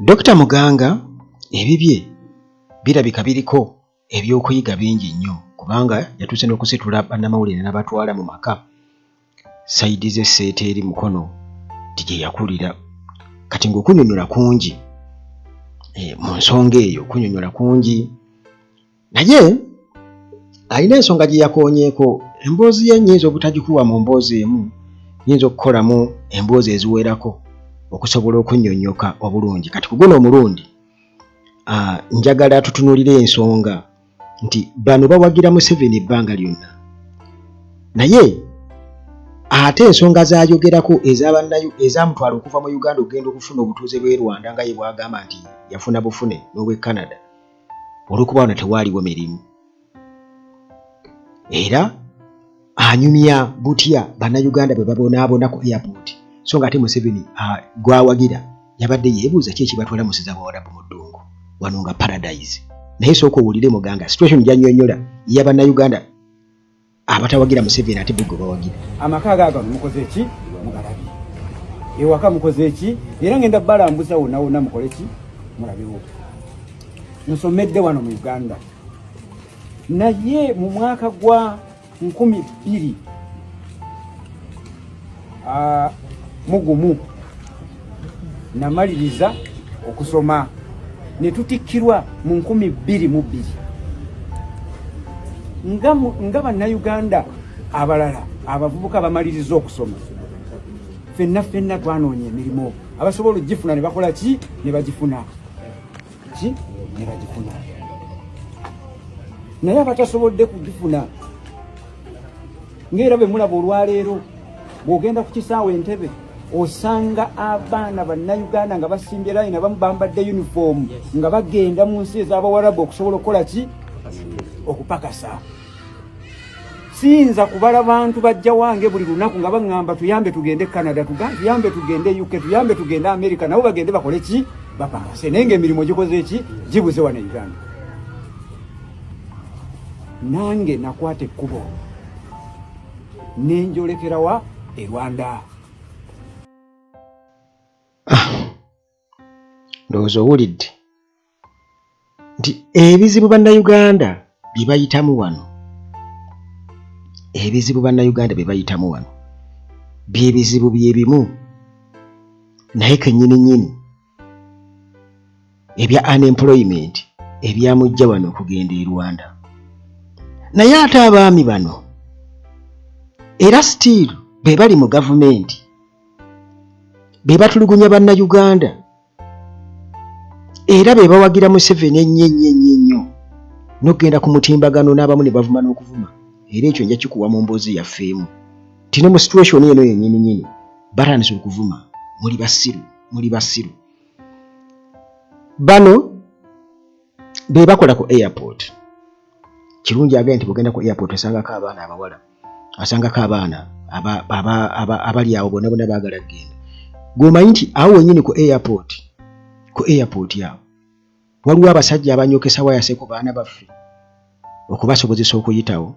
Dr. Muganga ebibye birabika biriko ebyokuyiga bingi nnyo kubanga yatuuse n'okusitula bannamawulire n'abatwala mu maka sayidi ze seeta eri mukono gye yakulira kati ng'okunyonnyola kungi mu nsonga eyo kunyonnyola kungi naye alina ensonga gye yakoonyeeko emboozi ye nnyinza obutagikuwa mu mboozi emu nnyinza okukolamu emboozi eziwerako okusobola okunnyonnyoka obulungi kati ku guno omulundi njagala tutunulire ensonga nti bano bawagira Museveni ebbanga lyonna naye ate ensonga z'ayogerako ezamutwala okuva mu Uganda okugenda okufuna obutuuze bw'e Rwanda nga ye bw'agamba nti yafuna bufune n'obw'e Canada olw'okuba wano tewaaliwo mirimu era anyumya butya bannayuganda bwe babonaabona ku airport so nga ate Museveni gwawagira yabadde yeebuuza ki ekibatwala musiza bawarabu mu ddungu wano nga paradise naye sooka owulire Muganga situation gy'annyonnyola y'abannayuganda abatawagira Museveni ate bugwe bawagira amaka agaago mukoze ki mugalabye ewaka mukoze ki era ngenda balambuza wonna wonna mukole ki mulabewo nsomedde wano mu Uganda naye mu mwaka gwa 2000 mugumu namaliriza okusoma ne tutikkirwa mu 2002 nga bannayuganda abalala abavubuka bamaliriza okusoma ffenna twanoonya emirimu abasobola ogifuna ne bakola ki ne bagifuna naye abatasobodde kugifuna ng'era bwe mulaba olwaleero bw'ogenda ku kisaawe Entebbe osanga abaana bannayuganda nga basimbye layini abamu bambadde uniform nga bagenda mu nsi ez'abawarabu okusobola okukola ki okupakasa siyinza kubala bantu bajja wange buli lunaku nga baŋŋamba tuyambe tugende Canada tuyambe tugende UK tuyambe tugende America nabo bagende bakole ki bapakase naye ng'emirimu gikoze ki gibuze wano Uganda nange nakwata ekkubo nenjolekerawa e Rwanda ndowooza owulidde nti ebizibu bannayuganda bye bayitamu wano bye bizibu bye bimu naye kennyini ebya unemployment ebyamujja wano okugenda e Rwanda naye ate abaami bano era still be bali mu gavumenti be batulugunya bannayuganda era be bawagira Museveni ennyo n'okugenda ku mutimbagano n'abamu ne bavuma n'okuvuma era ekyo nja kikuwa mu mboozi yaffeemu tino mu situation eno yennyini batandise okuvuma muli basiru bano be bakola ku airport kirungi agenda nti bugenda ku airport osangako abaana abawala asangako abaana abali awo bonna baagala kugenda gwomanyi nti awo wennyini ku airport yawo waliwo abasajja abanyokesa wayase ku baana baffe okubasobozesa okuyitawo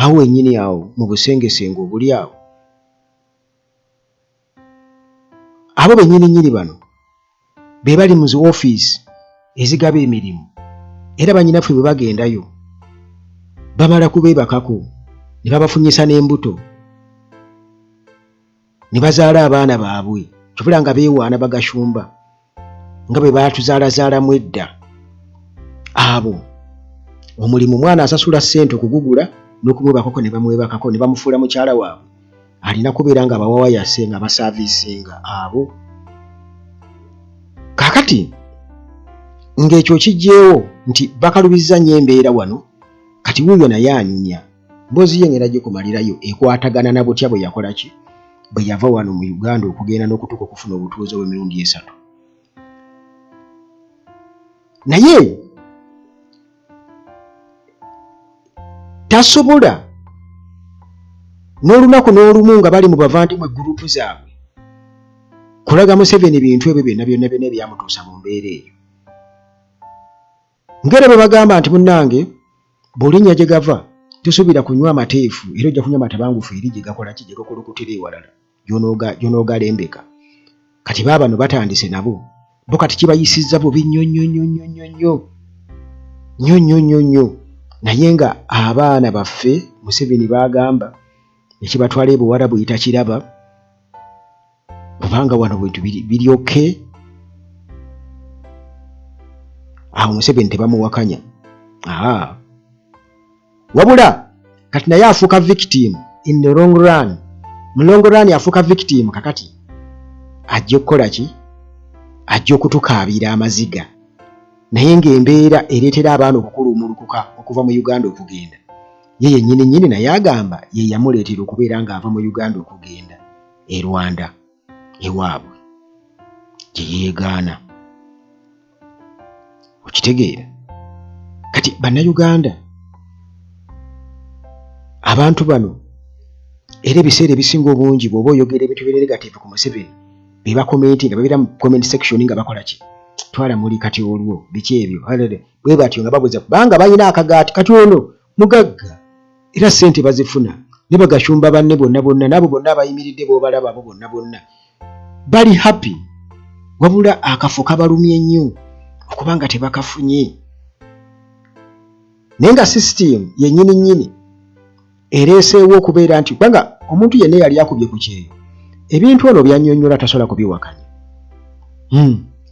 awo wennyini awo mu busengesengo obuli awo abo bennyini bano be bali mu zi woofiisi ezigaba emirimu era bannyinaffe bwe bagendayo bamala kubeebakako ne babafunyisa n'embuto ne bazaala abaana baabwe kibula nga beewaana bagashumba nga bwe baatuzaalazaalamu edda abo omulimu mwana asasula ssente okugugula n'okumwebakako ne bamwebakako ne bamufuula mukyala waabwe alina kubeera nga bawawayase nga basaaviisinga abo kaakati ng'ekyo kijjeewo nti bakalubizza nnyo embeera wano kati wuuyo naye anyumya mboozi ye ngenda gikumalirayo ekwatagana na butya bwe yakola ki bwe yava wano mu Uganda okugenda n'okutuuka okufuna obutuuze bw'emirundi 3 naye tasobola n'olunaku n'olumu nga bali mu bavandimwe gurupu zaabwe kulaga Museveni bintu ebyo byonna ebyamutuusa mu mbeera eyo ngera bwe bagamba nti munnange bw'olinnya gye gava tosuubira kunywa amateefu era ojja kunywa amatabangufu eri gye gakola ki gye gakolokotera ewalala gy'onoogalembeka kati baabano batandise nabo bo kati kibayisizza bubi nnyo naye nga abaana baffe Museveni bagamba ekibatwala ebuwala buyita kiraba kubanga wano bintu biri okay. Awo Museveni tebamuwakanya wabula kati naye afuuka victim in the long run. Mu long run afuuka victim kakati ajja okukola ki? Ajja okutukaabira amaziga naye ng'embeera ereetera abaana okukulumulukuka okuva mu Uganda okugenda. Ye yennyini naye agamba ye yamuleetera okubeera ng'ava mu Uganda okugenda e Rwanda ewaabwe gye yeegaana. Okitegeera? Kati bannayuganda abantu bano era ebiseera ebisinga obungi bw'oba oyogera ebintu negative ku Museveni be bakomenti nga babeera mu comment section nga bakola ki? Twala muli kati olwo biki ebyo bwe batyo nga babuza kubanga balina akagaati kati ono mugagga era ssente bazifuna ne bagashumba banne bonna nabo bonna abayimiridde b'obalaba abo bonna bali happy wabula akafo kabalumye nnyo okubanga tebakafunye. Naye nga system yennyini ereeseewo okubeera nti kubanga omuntu yenna yali akubye ku kyeyo ebintu ono byannyonnyola tasobola kubiwakanya.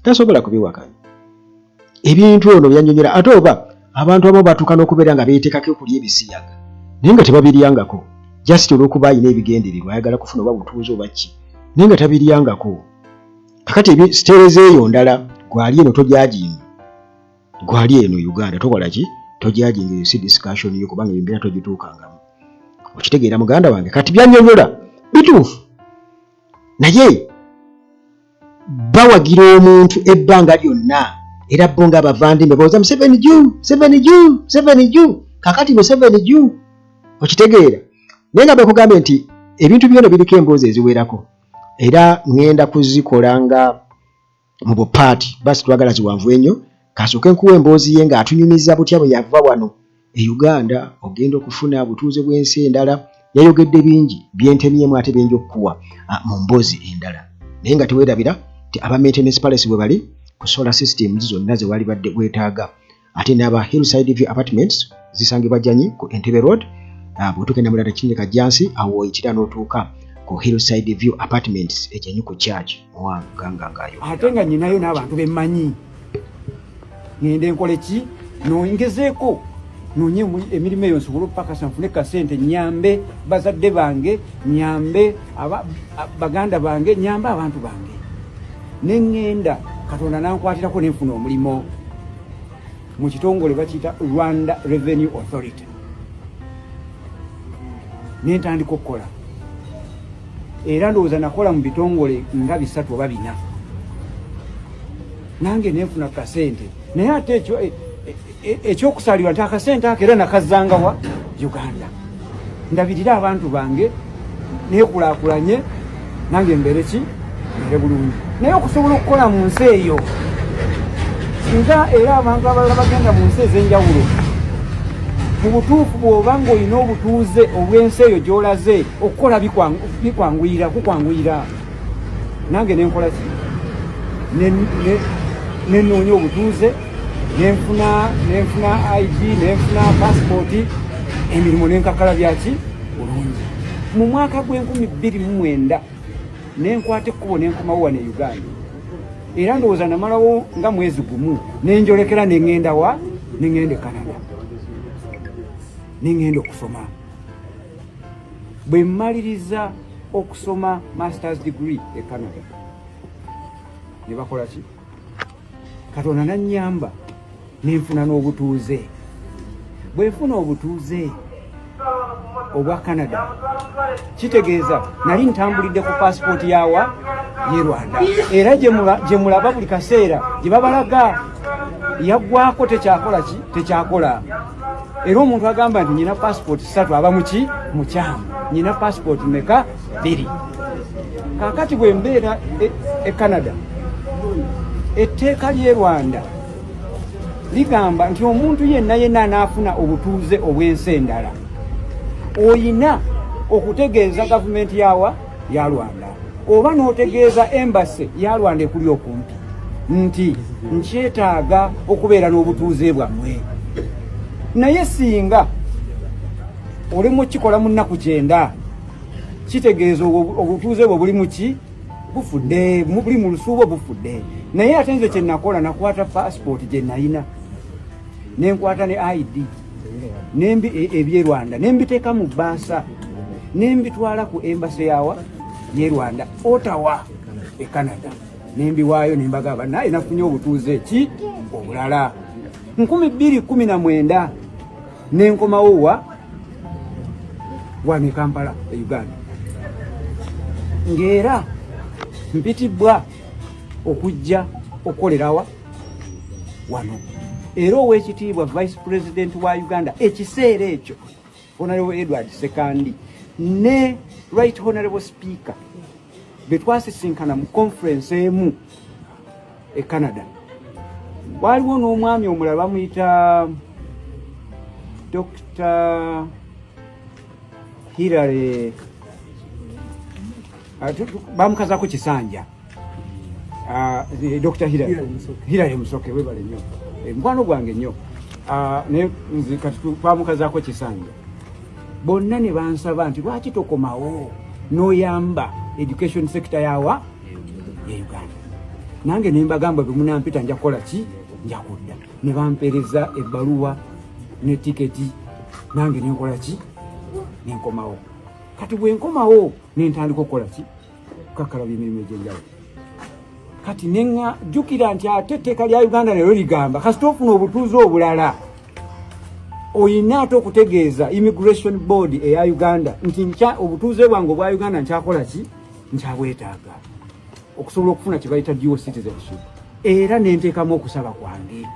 Tasobola kubiwakanya ebintu ono byannyonnyola ate oba abantu abamu batuuka n'okubeera nga beeteekako okulya ebisiyaga naye nga tebabiryangako just olw'okuba alina ebigendererwa ayagala kufuna oba butuuze oba ki naye nga tabiryangako. Kakati siteereza eyo ndala gwali eno tojajinga gwali eno Uganda tokola ki? Tojajinga si discussion yo kubanga embeera togituukangamu. Okitegeera muganda wange kati byannyonnyola bituufu naye bawagira omuntu ebbanga lyonna era bo nga abavandimbe booza Museveni juu kakati Museveni juu. Okitegeera? Naye nga bakugambye nti ebintu byona biriko emboozi eziwerako era ngenda kuzikola nga mu bupaati basi twagala ziwanvu ennyo. Kasooke nkuwa emboozi ye ng'atunyumiza butya bwe yava wano e Uganda ogenda okufuna butuuze bw'ensi endala. Yayogedde bingi byentemyemu ate bingi okukuwa mu mboozi endala naye nga teweerabira nti aba maintenance palace bwe bali ku solar system zonna ze wali badde bwetaaga ate n'aba Hillside View Apartments zisangibwa Janyi ku Entebbe Road. Bw'otugenda mulala kinene kajjansi awo oyitira n'otuuka ku Hillside View Apartments ejanyi ku church owangangangayo. Ate nga nyinayo n'abantu bemmanyi ngende nkole ki nongezeeko nonye emirimu eyo nsobole okupakasa nfune kasente nyambe bazadde bange nyambe baganda bange nyambe abantu bange neŋŋenda Katonda nankwatirako nenfuna omulimo mu kitongole bakiyita Rwanda Revenue Authority nentandika okukola era ndowooza nakola mu bitongole nga 3 oba 4 nange nenfuna kasente naye ate ekyokusalirwa nti akasente ako era nakazangawa Uganda ndabirira abantu bange nekulaakulanye nange mbere ki mbere bulungi naye okusobola okukola mu nsi eyo nga era abantu abalala bagenda mu nsi ez'enjawulo mu butuufu bw'oba ng'olina obutuuze obw'ensi eyo gy'olaze okukola kukwanguyira nange nenkola ki nenoonya obutuuze nenfuna ID nenfuna passport emirimu nenkakala byaki bulungi. Mu mwaka gw'2009 nenkwata ekkubo nenkomawo wane Uganda era ndowooza namalawo nga mwezi gumu nenjolekera neŋŋenda wa neŋŋenda Canada neŋŋenda okusoma. Bwe mmaliriza okusoma masters degree e Canada ne bakola ki? Katonda nannyamba nenfuna n'obutuuze. Bwe nfuna obutuuze obwa Canada kitegeeza nali ntambulidde ku passport yawa ye Rwanda era gye mulaba buli kaseera gye babalaga yaggwako tekyakola era omuntu agamba nti nyina passport 3 aba muki mukyamu nyina passport meka 2. Kakati bwe mbeera e Canada etteeka ly'e Rwanda ligamba nti omuntu yenna anaafuna obutuuze obw'ensi endala oyina okutegeeza gavumenti ya Rwanda oba n'otegeeza embassy ya Rwanda ekuli okumpi nti nkyetaaga okubeera n'obutuuze bwammwe naye singa oli mukikola mu nnaku 9 kitegeeza obutuuze bwe buli muki bufudde buli mu lusuubo bufudde naye ate nze kyenakola nakwata passport gye nalina nenkwata ne ID eby'e Rwanda nembiteeka mu bbaasa nembitwala ku embassy yawa y'e Rwanda Ottawa e Canada nembiwaayo nembagamba naye nafunye obutuuze ki obulala 2019 nenkomawo wano e Kampala e Uganda ng'era mpitibwa okujja okukolerawa wano era ow'ekitiibwa vice president wa Uganda ekiseera ekyo Honorable Edward Sekandi ne right honorable speaker betwasisinkana mu conference emu e Canada waliwo n'omwami omulala bamuyita Dr. Hilary bamukazako Kisanja Dr. Hilary Musoke webale nnyo mukwano gwange nnyo nze kati twamukazako Kisanja bonna ne bansaba nti lwaki tokomawo n'oyamba education sector yawa ye Uganda nange nembagamba bwe munampita nja kukola ki nja kudda ne bampeereza ebbaluwa ne tiketi nange nenkola ki nenkomawo kati bwe nkomawo nentandika okukola ki kukakalabya emirimu egy'enjawulo kati jjukira nti ate etteeka lya Uganda nalyo ligamba kasita ofuna obutuuze obulala oyina ate okutegeeza immigration board eya Uganda nti obutuuze bwange obwa Uganda nkyakola ki nkyabwetaaga okusobola okufuna kye bayita dual citizenship era nenteekamu okusaba kwange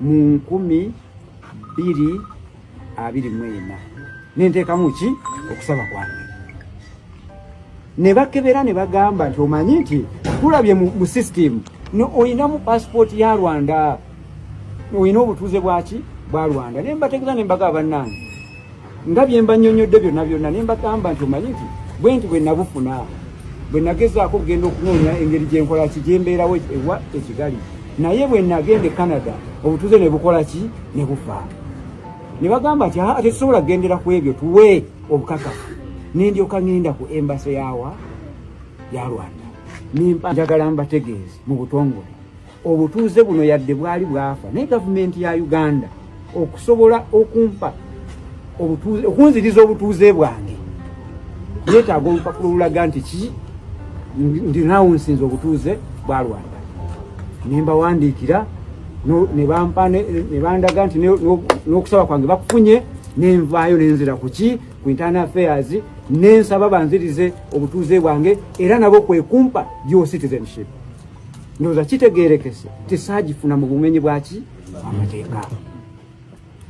mu 2024 nenteekamu ki okusaba kwange ne bakebera ne bagamba nti omanyi nti tulabye mu system oyina mu passport ya Rwanda oyina obutuuze bwaki bwa Rwanda ne mbategeeza ne mbagamba bannange nga bye mbanyonyodde byonna ne mbagamba nti omanyi nti bwenti bwe nabufuna bwe nagezaako okugenda okunoonya engeri gye nkola ki gye mbeerawo ewa ekigali naye bwe nagenda e Canada obutuuze ne bukola ki ne bufa ne bagamba nti ate tusobola kugendera ku ebyo tuwe obukakafu nendyoka ngenda ku embassy yawa ya Rwanda njagala mbategeeze mu butongole obutuuze buno yadde bwali bwafa naye gavumenti ya Uganda okusobola okumpa obutuuze okunziriza obutuuze bwange yeetaaga olupapula olulaga nti ki ndinawo nsinze obutuuze bwa Rwanda ne mbawandiikira ne bandaga nti n'okusaba kwange bakufunye nenvaayo nenzira ku ki ku internal affairs nensaba banzirize obutuuze bwange era nabo kwekumpa dual citizenship ndowooza kitegeerekese nti saagifuna mu bumenyi bwaki amateeka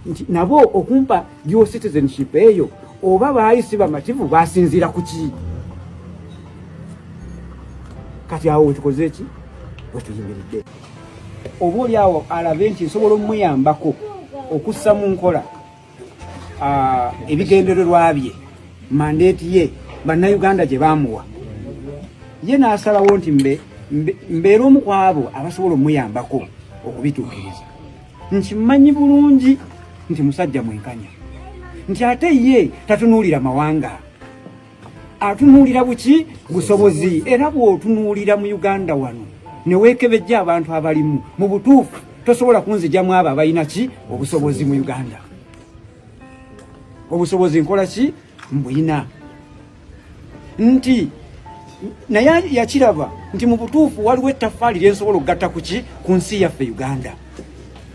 nti nabo okumpa dual citizenship eyo oba baayisi bamativu basinziira ku ki kati awo wetukoze ki wetuyimiridde oba oli awo alabe nti nsobola omuyambako okussa mu nkola ebigendererwa bye mandeeti ye bannayuganda gye baamuwa ye n'asalawo nti mbeera omu ku abo abasobola omuyambako okubituukiriza nkimanyi bulungi nti musajja mwenkanya nti ate ye tatunuulira mawanga atunuulira buki busobozi era bw'otunuulira mu Uganda wano neweekebejja abantu abalimu mu butuufu tosobola kunzijamu abo abalina ki obusobozi mu Uganda obusobozi nkola ki mbuyina nti naye yakiraba nti mu butuufu waliwo ettaffaali lyensobola okugatta ku ki ku nsi yaffe Uganda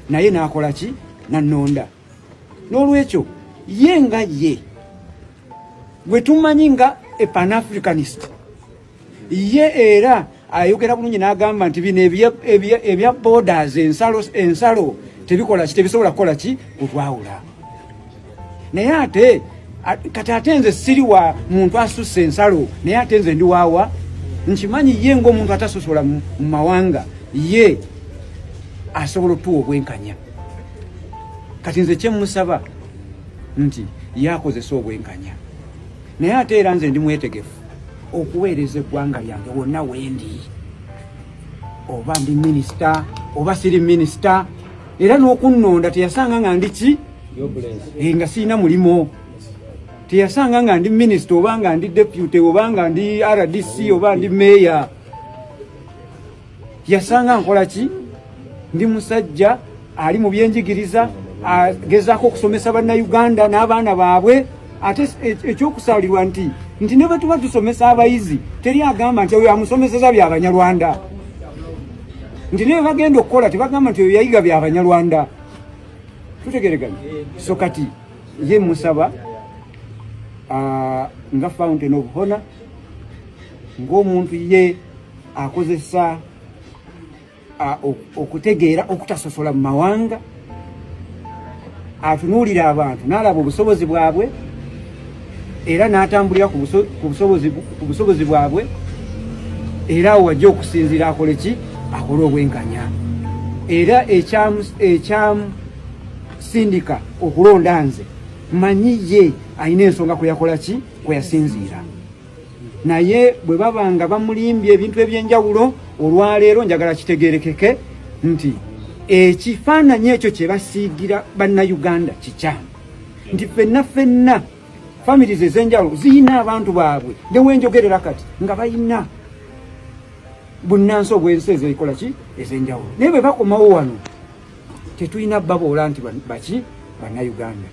naye n'akola ki nannonda n'olwekyo ye nga ye gwe tumanyi nga e Pan-Africanist ye era ayogera bulungi n'agamba nti bino ebya borders ensalo tebikola ki tebisobola kukola ki kutwawula naye ate kati ate nze siri wa muntu asusse ensalo naye ate nze ndi waawa nkimanyi ye ng'omuntu atasosola mu mawanga ye asobola otuwa obwenkanya kati nze kyemusaba nti yakozesa obwenkanya naye ate era nze ndi mwetegefu okuweereza eggwanga lyange wonna wendi oba ndi minisita oba siri minisita, era n'okunnonda teyasanga nga ndi ki nga siina mulimo, teyasanga nga ndi minisita oba nga ndi deputy oba nga ndi RDC oba ndi meya. Yasanga nkola ki? Ndi musajja ali mu byenjigiriza agezaako okusomesa bannayuganda n'abaana baabwe. Ate ekyokusaalirwa nti ne bwe tuba tusomesa abayizi teri agamba nti oyo amusomeseza by'Abanyarwanda, nti ne bagenda okukola tebagamba nti oyo yayiga by'Abanyarwanda. Tutegereganye. So kati ye musaba nga Fountain of Honor, ng'omuntu ye akozesa okutegeera okutasosola mu mawanga, atunuulira abantu n'alaba obusobozi bwabwe era n'atambulira ku busobozi bwabwe, era awo wajja okusinziira akole ki? Akole obwenkanya. Era ekyamusindika okulonda nze manyi ye alina ensonga kwe yakola ki? Kwe yasinziira. Naye bwe babanga bamulimbye ebintu ebyenjawulo, olwaleero njagala kitegeerekeke nti ekifaananyi ekyo kye basiigira bannayuganda kikyamu, nti ffenna families ez'enjawulo ziyina abantu baabwe newenjogerera kati nga bayina bunnansi obwensi ezikola ki? Ez'enjawulo. Naye bwe bakomawo wano tetulina baboola nti baki? Bannayuganda.